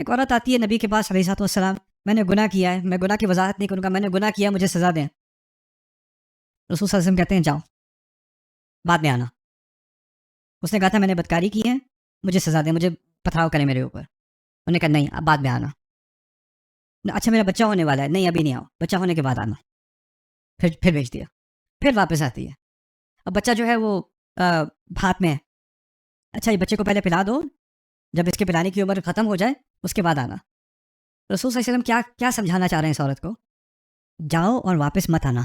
ایک عورت آتی ہے نبی کے پاس علیہ السلام، میں نے گناہ کیا ہے، میں گناہ کی وضاحت نہیں کروں گا، میں نے گناہ کیا، مجھے سزا دیں۔ رسول صلی اللہ علیہ وسلم کہتے ہیں جاؤ، بعد میں آنا۔ اس نے کہا تھا میں نے بدکاری کی ہے، مجھے سزا دیں، مجھے پتھراؤ کریں میرے اوپر۔ انہوں نے کہا نہیں، اب بعد میں آنا۔ اچھا میرا بچہ ہونے والا ہے، نہیں ابھی نہیں آؤ، بچہ ہونے کے بعد آنا۔ پھر بھیج دیا، پھر واپس آتی ہے۔ اب بچہ جو ہے وہ ہاتھ میں ہے، اچھا یہ بچے کو پہلے پلا دو، جب اس کے پلانے کی عمر ختم ہو جائے اس کے بعد آنا۔ رسول صلی اللہ علیہ وسلم کیا سمجھانا چاہ رہے ہیں اس عورت کو؟ جاؤ اور واپس مت آنا،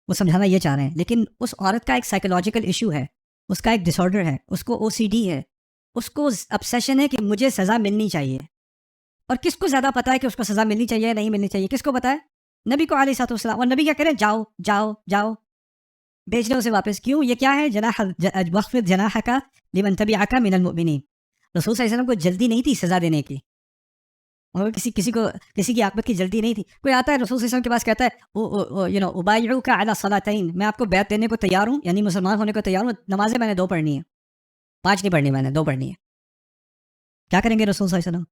وہ سمجھانا یہ چاہ رہے ہیں۔ لیکن اس عورت کا ایک سائیکولوجیکل ایشو ہے، اس کا ایک ڈس آرڈر ہے، اس کو او سی ڈی ہے، اس کو obsession ہے کہ مجھے سزا ملنی چاہیے۔ اور کس کو زیادہ پتا ہے کہ اس کو سزا ملنی چاہیے یا نہیں ملنی چاہیے؟ کس کو پتا ہے؟ نبی کو علیہ الصلوۃ والسلام۔ اور نبی کیا کریں؟ جاؤ جاؤ جاؤ، بھیج لو اسے واپس۔ کیوں؟ یہ کیا ہے؟ وخفض جناحک لمن تبعک من المؤمنین۔ رسول صلی اللہ علیہ وسلم کو جلدی نہیں تھی سزا دینے کی، اور کسی کی عاقبت کی جلدی نہیں تھی۔ کوئی آتا ہے رسول صلی اللہ علیہ وسلم کے پاس کہتا ہے ابایعک علی الصلاتین، میں آپ کو بیعت دینے کو تیار ہوں، یعنی مسلمان ہونے کو تیار ہوں، نمازیں میں نے 2 پڑھنی ہیں، 5 نہیں پڑھنی، میں نے 2 پڑھنی ہے۔ کیا کریں گے رسول صلی اللہ علیہ وسلم؟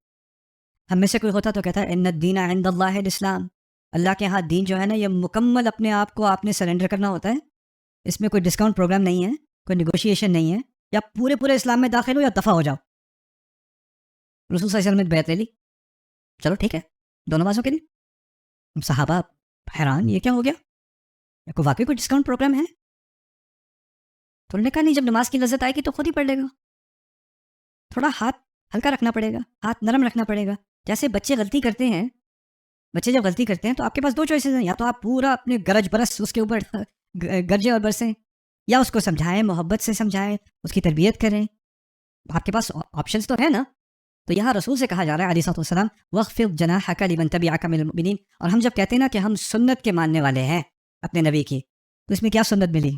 ہم میں سے کوئی ہوتا تو کہتا ہے ان الدین عند اللہ الاسلام، اللہ کے ہاں دین جو ہے نا یہ مکمل اپنے آپ کو آپ نے سرنڈر کرنا ہوتا ہے، اس میں کوئی ڈسکاؤنٹ پروگرام نہیں ہے، کوئی نیگوشیشن نہیں ہے، یا پورے اسلام میں داخل ہو یا دفع ہو جاؤ۔ رسول صلی اللہ علیہ وسلم نے بیعت لے لی، چلو ٹھیک ہے 2 نمازوں کے لیے۔ صحابہ حیران، یہ کیا ہو گیا؟ کوئی واقعی کوئی ڈسکاؤنٹ پروگرام ہے؟ تو انہوں نے کہا نہیں، جب نماز کی لذت آئے گی تو خود ہی پڑھ لے گا، تھوڑا ہاتھ ہلکا رکھنا پڑے گا، ہاتھ نرم رکھنا پڑے گا۔ جیسے بچے غلطی کرتے ہیں، بچے جب غلطی کرتے ہیں تو آپ کے پاس 2 چوائسیز ہیں، یا تو آپ پورا اپنے گرج برس اس کے اوپر گرجے اور برسیں، یا اس کو سمجھائیں، محبت سے سمجھائیں، اس کی تربیت کریں۔ آپ کے پاس آپشنز تو ہیں نا۔ تو یہاں رسول سے کہا جا رہا ہے علیہ الصلوۃ والسلام وخفض جناحک لمن تبعک من المؤمنین۔ اور ہم جب کہتے ہیں نا کہ ہم سنت کے ماننے والے ہیں اپنے نبی کی، تو اس میں کیا سنت ملی؟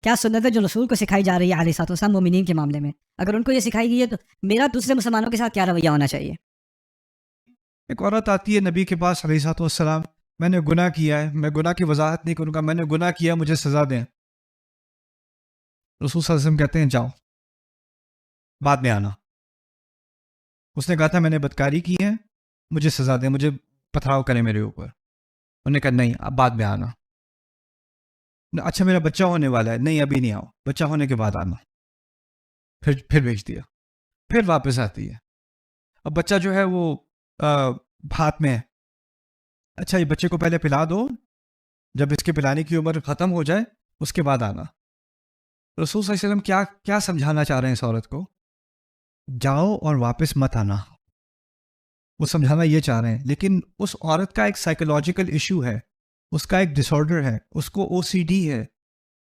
کیا سنت ہے جو رسول کو سکھائی جا رہی ہے علیہ الصلوۃ والسلام مومنین کے معاملے میں؟ اگر ان کو یہ سکھائی گئی ہے تو میرا دوسرے مسلمانوں کے ساتھ کیا رویہ ہونا چاہیے؟ ایک عورت آتی ہے نبی کے پاس علیہ الصلوۃ والسلام، میں نے گناہ کیا ہے، میں گناہ کی وضاحت نہیں کروں گا، میں نے گناہ کیا، مجھے سزا دیں۔ رسول صلی اللہ علیہ وسلم کہتے ہیں جاؤ، بعد میں آنا۔ اس نے کہا تھا میں نے بدکاری کی ہے، مجھے سزا دیں، مجھے پتھراؤ کریں میرے اوپر۔ انہوں نے کہا نہیں، اب بعد میں آنا۔ اچھا میرا بچہ ہونے والا ہے، نہیں ابھی نہیں آؤ، بچہ ہونے کے بعد آنا۔ پھر بھیج دیا، پھر واپس آتی ہے۔ اب بچہ جو ہے وہ ہاتھ میں ہے، اچھا یہ بچے کو پہلے پلا دو، جب اس کے پلانے کی عمر ختم ہو جائے اس کے بعد آنا۔ رسول صلی اللہ علیہ وسلم کیا سمجھانا چاہ رہے ہیں اس عورت کو؟ جاؤ اور واپس مت آنا، وہ سمجھانا یہ چاہ رہے ہیں۔ لیکن اس عورت کا ایک سائیکولوجیکل ایشو ہے، اس کا ایک ڈس آرڈر ہے، اس کو او سی ڈی ہے،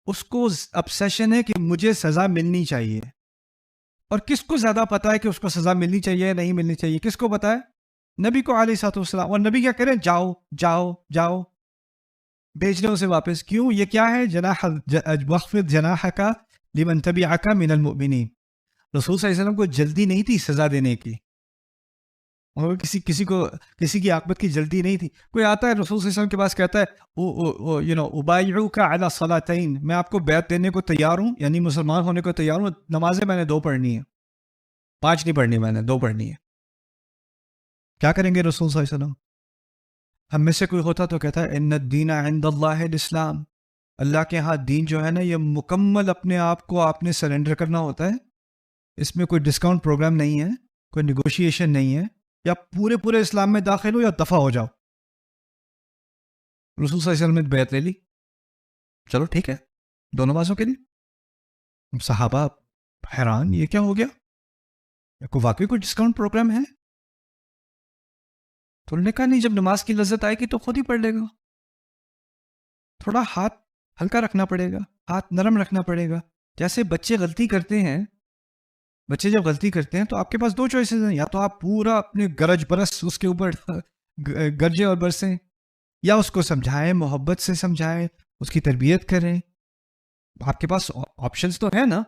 اس کو obsession ہے کہ مجھے سزا ملنی چاہیے۔ اور کس کو زیادہ پتا ہے کہ اس کو سزا ملنی چاہیے یا نہیں ملنی چاہیے؟ کس کو پتا ہے؟ نبی کو علیہ الصلوۃ والسلام۔ اور نبی کیا کریں؟ جاؤ جاؤ جاؤ، بھیج لو اسے واپس۔ کیوں؟ یہ کیا ہے؟ وخفض جناحک لمن تبعک من المؤمنین۔ رسول صلی اللہ علیہ وسلم کو جلدی نہیں تھی سزا دینے کی، اور کسی کی عاقبت کی جلدی نہیں تھی۔ کوئی آتا ہے رسول صلی اللہ علیہ وسلم کے پاس کہتا ہے ابایعک علی الصلاتین، میں آپ کو بیعت دینے کو تیار ہوں، یعنی مسلمان ہونے کو تیار ہوں، نمازیں میں نے 2 پڑھنی ہیں، 5 نہیں پڑھنی، میں نے 2 پڑھنی ہے۔ کیا کریں گے رسول صلی اللہ علیہ وسلم؟ ہم میں سے کوئی ہوتا تو کہتا ہے ان الدین عند اللہ الاسلام، اللہ کے ہاں دین جو ہے نا یہ مکمل اپنے آپ کو آپ نے سرنڈر کرنا ہوتا ہے، اس میں کوئی ڈسکاؤنٹ پروگرام نہیں ہے، کوئی نیگوشیشن نہیں ہے، یا پورے اسلام میں داخل ہو یا دفع ہو جاؤ۔ رسول صلی اللہ علیہ وسلم نے بیعت لے لی، چلو ٹھیک ہے 2 نمازوں کے لیے۔ صحابہ حیران، یہ کیا ہو گیا؟ کوئی واقعی کوئی ڈسکاؤنٹ پروگرام ہے؟ تو انہوں نے کہا نہیں، جب نماز کی لذت آئے گی تو خود ہی پڑھ لے گا، تھوڑا ہاتھ ہلکا رکھنا پڑے گا، ہاتھ نرم رکھنا پڑے گا۔ جیسے بچے غلطی کرتے ہیں، بچے جب غلطی کرتے ہیں تو آپ کے پاس 2 چوائسیز ہیں، یا تو آپ پورا اپنے گرج برس اس کے اوپر گرجے اور برسیں، یا اس کو سمجھائیں، محبت سے سمجھائیں، اس کی تربیت کریں۔ آپ کے پاس آپشنز تو ہیں نا۔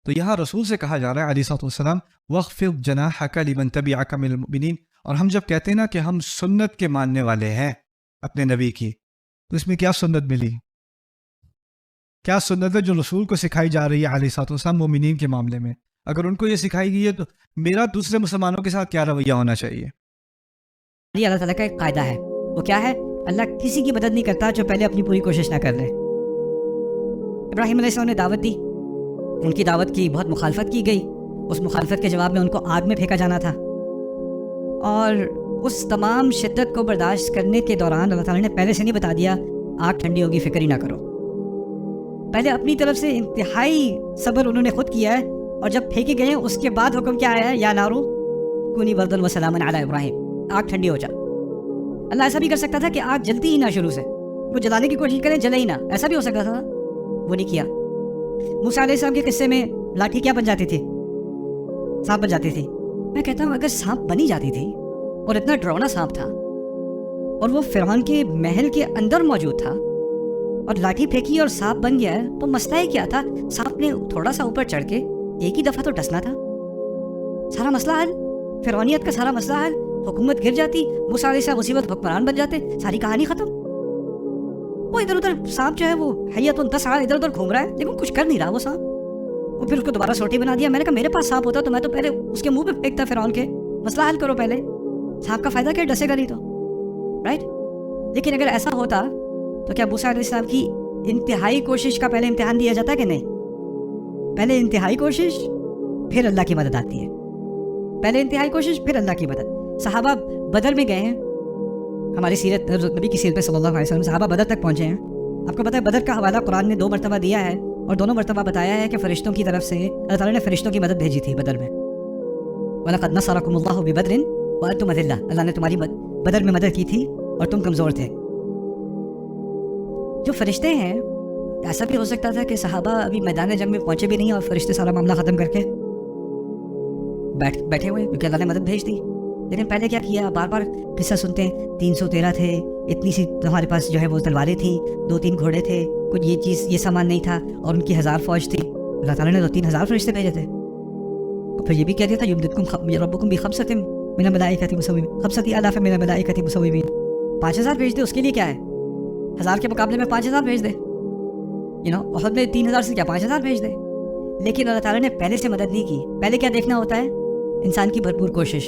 تو یہاں رسول سے کہا جا رہا ہے علیہ الصلوۃ والسلام وخفض جناحک لمن تبعک من المؤمنین۔ اور ہم جب کہتے ہیں نا کہ ہم سنت کے ماننے والے ہیں اپنے نبی کی، تو اس میں کیا سنت ملی؟ کیا سنت ہے جو رسول کو سکھائی جا رہی ہے علیہ الصلوۃ والسلام مومنین کے معاملے میں؟ اگر ان کو یہ سکھائی گئی ہے تو میرا دوسرے مسلمانوں کے ساتھ کیا رویہ ہونا چاہیے؟ یہ اللہ تعالیٰ کا ایک قاعدہ ہے، وہ کیا ہے؟ اللہ کسی کی مدد نہیں کرتا جو پہلے اپنی پوری کوشش نہ کر لے۔ ابراہیم علیہ السلام نے دعوت دی، ان کی دعوت کی بہت مخالفت کی گئی، اس مخالفت کے جواب میں ان کو آگ میں پھینکا جانا تھا، اور اس تمام شدت کو برداشت کرنے کے دوران اللہ تعالیٰ نے پہلے سے نہیں بتا دیا آگ ٹھنڈی ہوگی فکر ہی نہ کرو، پہلے اپنی طرف سے انتہائی صبر انہوں نے خود کیا ہے، اور جب پھینکے گئے اس کے بعد حکم کیا آیا ہے؟ یا نارو کونی بردن و سلاما علی ابراہیم، آگ ٹھنڈی ہو جا۔ اللہ ایسا بھی کر سکتا تھا کہ آگ جلتی ہی نہ، شروع سے وہ جلانے کی کوشش کریں جلے ہی نہ، ایسا بھی ہو سکتا تھا، وہ نہیں کیا۔ موسیٰ علیہ السلام کے قصے میں لاٹھی کیا بن جاتی تھی؟ سانپ بن جاتی تھی۔ میں کہتا ہوں اگر سانپ بنی جاتی تھی اور اتنا ڈراؤنا سانپ تھا اور وہ فرعون کے محل کے اندر موجود تھا اور لاٹھی پھینکی اور سانپ بن گیا ہے، تو مسئلہ ہی کیا تھا؟ سانپ نے تھوڑا سا اوپر چڑھ کے ایک ہی دفعہ تو ڈسنا تھا، سارا مسئلہ حل، فرعونیت کا سارا مسئلہ حل، حکومت گر جاتی، موسیٰ علیہ السلام اسی وقت حکمران بن جاتے، ساری کہانی ختم۔ وہ ادھر ادھر سانپ جو ہے وہ حیات 10 سال ادھر ادھر گھوم رہا ہے لیکن کچھ کر نہیں رہا وہ سانپ، وہ پھر اس کو دوبارہ سوٹی بنا دیا۔ میں نے کہا میرے پاس سانپ ہوتا تو میں تو پہلے اس کے منہ پہ پھینکتا فرعون کے، مسئلہ حل کرو پہلے، سانپ کا فائدہ کیا، ڈسے گا نہیں تو، رائٹ؟ لیکن اگر ایسا ہوتا تو کیا موسیٰ علیہ السلام کی انتہائی کوشش کا پہلے امتحان دیا جاتا ہے کہ نہیں؟ پہلے انتہائی کوشش پھر اللہ کی مدد آتی ہے، پہلے انتہائی کوشش پھر اللہ کی مدد۔ صحابہ بدر میں گئے ہیں، ہماری سیرت نبی کی سیرت میں صلی اللہ علیہ وسلم صحابہ بدر تک پہنچے ہیں۔ آپ کو پتہ ہے بدر کا حوالہ قرآن نے 2 مرتبہ دیا ہے، اور دونوں مرتبہ بتایا ہے کہ فرشتوں کی طرف سے اللہ تعالیٰ نے فرشتوں کی مدد بھیجی تھی بدر میں۔ وَلَقَدْ نَصَرَكُمُ اللَّهُ بِبَدْرٍ وَأَنْتُمْ أَذِلَّةٌ، اللہ نے تمہاری بدر میں مدد کی تھی اور تم کمزور تھے۔ جو فرشتے ہیں، ایسا بھی ہو سکتا تھا کہ صحابہ ابھی میدان جنگ میں پہنچے بھی نہیں اور فرشتے سارا معاملہ ختم کر کے بیٹھے ہوئے، کیونکہ اللہ نے مدد بھیج دی۔ لیکن پہلے کیا کیا؟ بار بار قصہ سنتے ہیں، 313 تھے، اتنی سی تمہارے پاس جو ہے وہ تلواریں تھیں، 2-3 گھوڑے تھے، کچھ یہ چیز یہ سامان نہیں تھا، اور ان کی 1000 فوج تھی۔ اللہ تعالیٰ نے 3000 فرشتے بھیجے تھے، اور پھر یہ بھی کہہ دیا تھا یمددکم ربکم بخمسۃ من الملائکۃ مسومین، 5,000 من الملائکۃ مسومین، 5000 بھیج دے، اس کے لیے کیا ہے؟ 1000 کے مقابلے میں 5000 بھیج دے، احد میں 3000 سے کیا 5000 بھیج دے۔ لیکن اللہ تعالیٰ نے پہلے سے مدد نہیں کی۔ پہلے کیا دیکھنا ہوتا ہے؟ انسان کی بھرپور کوشش۔